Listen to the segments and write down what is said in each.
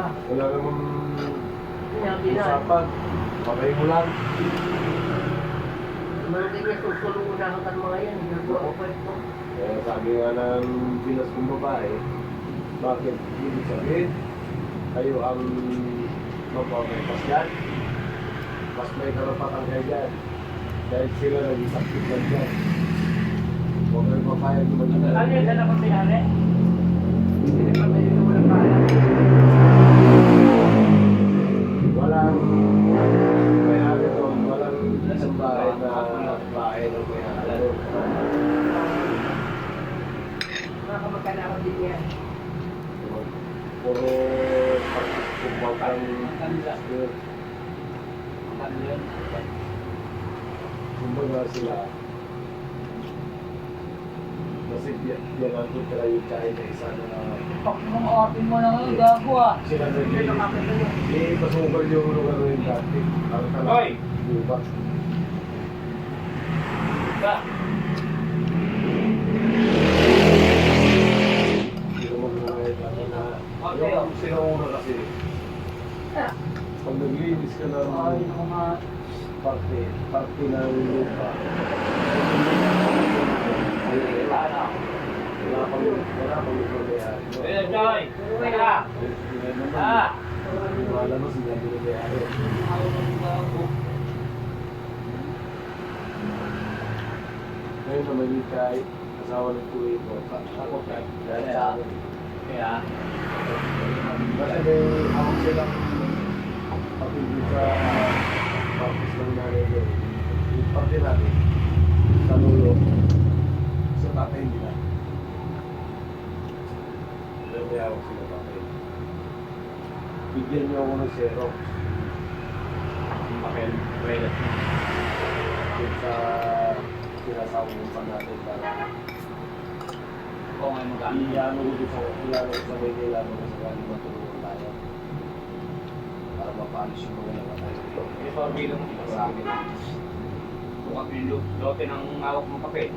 Wala namang usapan. Pabay mo lang. Malaki niya susulungan na ang mga yan. Kaya sabi nga ng Pinas kong babae, bakit ibig sabihin kayo ang magpapaypas dyan? Mas may karapatan kayo dyan. Dahil sila nag-isakit lang dyan. Huwag kayo papayag na mag-ingat. Ano yung dala ko pinari? Hindi pa tayo yung walang pala. Walang may-ari doon, walang isang bahay na bahay ng may-ari doon. Mga kamag-anak din yan. Puro pagkumpang kumbaga sila kasi yan ang tutira yung kain na isa na Mga atin mo na ngayon, gago ah. sila na pasungkol yung lugar yung dati ang Hoy! buba Ba? hindi ko mag-uwait na yung sinauna kasi pag naglinis ka ng Mga parte ng lupa wala pang lumayari. Ayan, Joy! Teka! Ah! Wala mo sila lumayari. Ngayon naman yung kay asawa ng tuwi ko. Takot ka. Dahil sa akin. Kaya? Kasi may awang silang pagpili sa partis ng nanay doon. Yung parte natin sa lulo. Sa tatay nila. Pero may awang sila tatay. Bigyan niyo ako ng Xerox. Yung papel, toilet. Yung sa sinasabukan natin para Kung ngayon magkano. iano ko dito sa Maynila no sa galing matulungan tayo. Para mapalis yung mga nakatayo dito. Ito ang bilang mo sa akin. Kung ang lote ng hawak mong papel,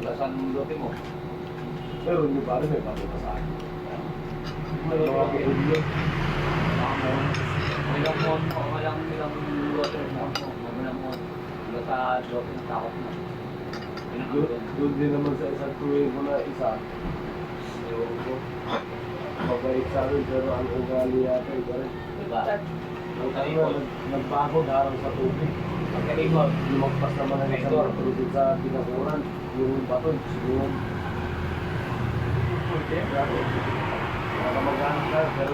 lasan ng lote mo. Pero yung pare may pato pa sa akin. May mga kaibigan. Ilang mon mo, ilang lote mo, ilang mon. Ilang sa lote ng takot mo. Doon din naman sa isang tuwing ko na isa. Ewan ko. Mabait sa akin pero ang ugali yata iba rin. Diba? Nagbago dahil sa tubig. Pagkalimot. Lumagpas naman ang isang tubig sa pinakuran. Yung baton, siguro. Nakamagana ka pero